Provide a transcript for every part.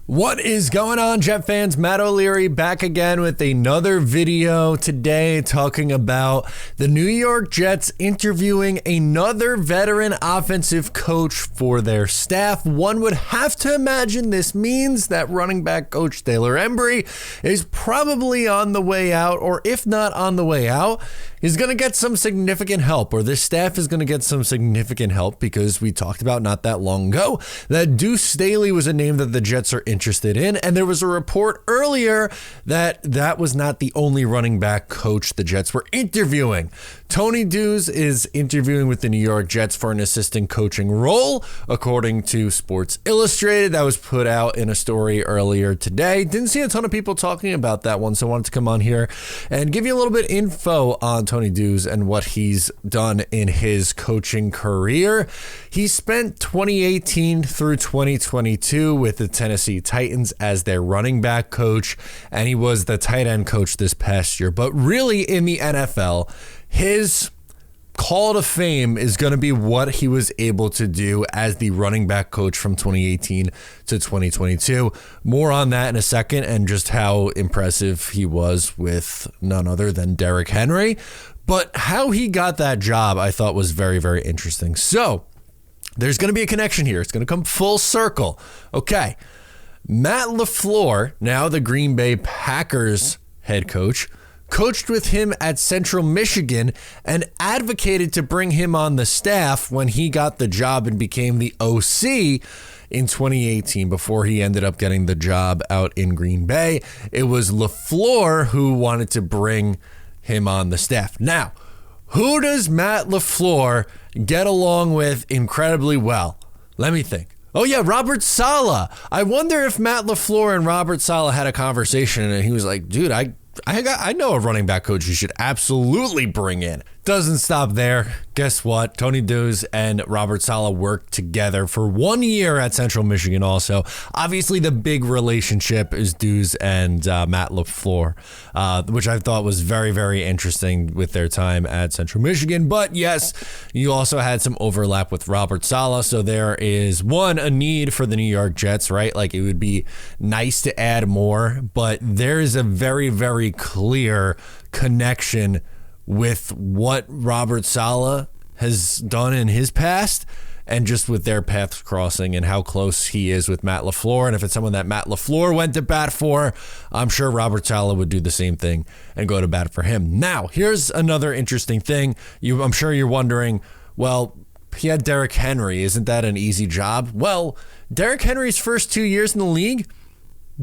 What is going on, Jet fans? Matt O'Leary back again with another video today talking about the New York Jets interviewing another veteran offensive coach for their staff. One would have to imagine this means that running back coach Taylor Embry is probably on the way out, or if not on the way out, he's going to get some significant help, or this staff is going to get some significant help, because we talked about not that long ago that Deuce Staley was a name that the Jets are interested in, and there was a report earlier that that was not the only running back coach the Jets were interviewing. Tony Deuce is interviewing with the New York Jets for an assistant coaching role, according to Sports Illustrated. That was put out in a story earlier today. Didn't see a ton of people talking about that one, so I wanted to come on here and give you a little bit info on Tony Deuce and what he's done in his coaching career. He spent 2018 through 2022 with the Tennessee Titans as their running back coach, and he was the tight end coach this past year. But really, in the NFL, his call to fame is going to be what he was able to do as the running back coach from 2018 to 2022. More on that in a second, and just how impressive he was with none other than Derrick Henry. But how he got that job, I thought was very, very interesting. So there's going to be a connection here. It's going to come full circle. Okay. Matt LaFleur, now the Green Bay Packers head coach, coached with him at Central Michigan and advocated to bring him on the staff when he got the job and became the OC in 2018 before he ended up getting the job out in Green Bay. It was LaFleur who wanted to bring him on the staff. Now, who does Matt LaFleur get along with incredibly well? Let me think. Oh yeah, Robert Saleh. I wonder if Matt LaFleur and Robert Saleh had a conversation and he was like, dude, I know a running back coach you should absolutely bring in. Doesn't stop there. Guess what? Tony Deuce and Robert Saleh worked together for 1 year at Central Michigan also. Obviously, the big relationship is Deuce and Matt LaFleur, which I thought was very, very interesting with their time at Central Michigan. But yes, you also had some overlap with Robert Saleh. So there is, one, a need for the New York Jets, right? Like, it would be nice to add more, but there is a very, very clear connection with what Robert Saleh has done in his past, and just with their paths crossing and how close he is with Matt LaFleur. And if it's someone that Matt LaFleur went to bat for, I'm sure Robert Saleh would do the same thing and go to bat for him. Now, here's another interesting thing. I'm sure you're wondering, well, he had Derrick Henry. Isn't that an easy job? Well, Derrick Henry's first 2 years in the league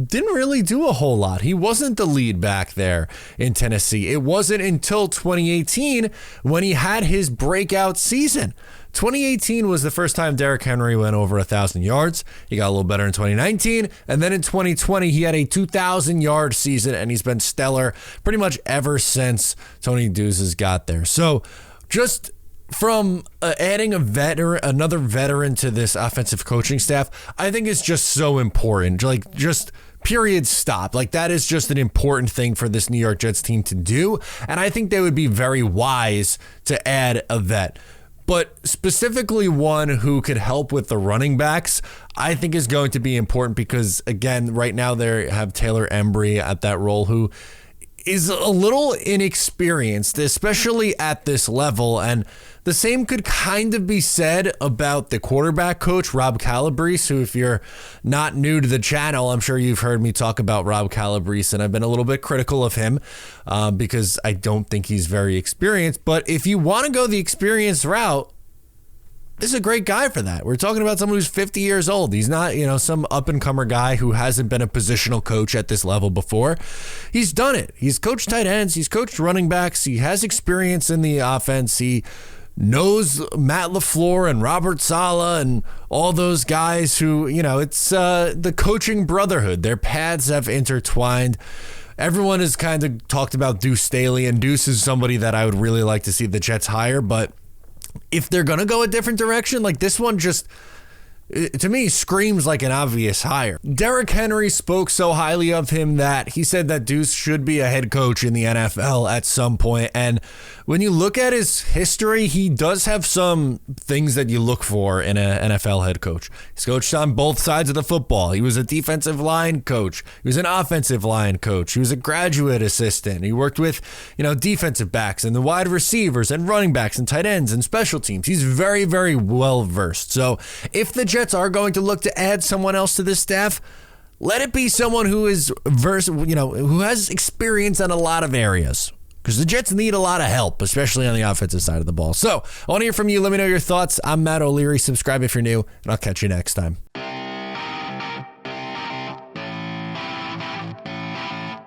didn't really do a whole lot. He wasn't the lead back there in Tennessee. It wasn't until 2018 when he had his breakout season. 2018 was the first time Derrick Henry went over 1,000 yards. He got a little better in 2019. And then in 2020, he had a 2,000-yard season, and he's been stellar pretty much ever since Tony Deuce has got there. So just from adding another veteran to this offensive coaching staff, I think it's just so important. Like, just period, stop. Like, that is just an important thing for this New York Jets team to do. And I think they would be very wise to add a vet. But specifically one who could help with the running backs, I think is going to be important, because, again, right now they have Taylor Embry at that role, who is a little inexperienced, especially at this level. And the same could kind of be said about the quarterback coach, Rob Calabrese, who, if you're not new to the channel, I'm sure you've heard me talk about Rob Calabrese, and I've been a little bit critical of him because I don't think he's very experienced. But if you want to go the experienced route, this is a great guy for that. We're talking about someone who's 50 years old. He's not, some up-and-comer guy who hasn't been a positional coach at this level before. He's done it. He's coached tight ends. He's coached running backs. He has experience in the offense. He knows Matt LaFleur and Robert Saleh and all those guys who, it's the coaching brotherhood. Their paths have intertwined. Everyone has kind of talked about Deuce Staley, and Deuce is somebody that I would really like to see the Jets hire, but if they're going to go a different direction, like this one to me, screams like an obvious hire. Derrick Henry spoke so highly of him that he said that Deuce should be a head coach in the NFL at some point. And when you look at his history, he does have some things that you look for in an NFL head coach. He's coached on both sides of the football. He was a defensive line coach. He was an offensive line coach. He was a graduate assistant. He worked with, defensive backs and the wide receivers and running backs and tight ends and special teams. He's very, very well versed. So if the Jets are going to look to add someone else to this staff, let it be someone who is versed, who has experience in a lot of areas. Because the Jets need a lot of help, especially on the offensive side of the ball. So I want to hear from you. Let me know your thoughts. I'm Matt O'Leary. Subscribe if you're new, and I'll catch you next time.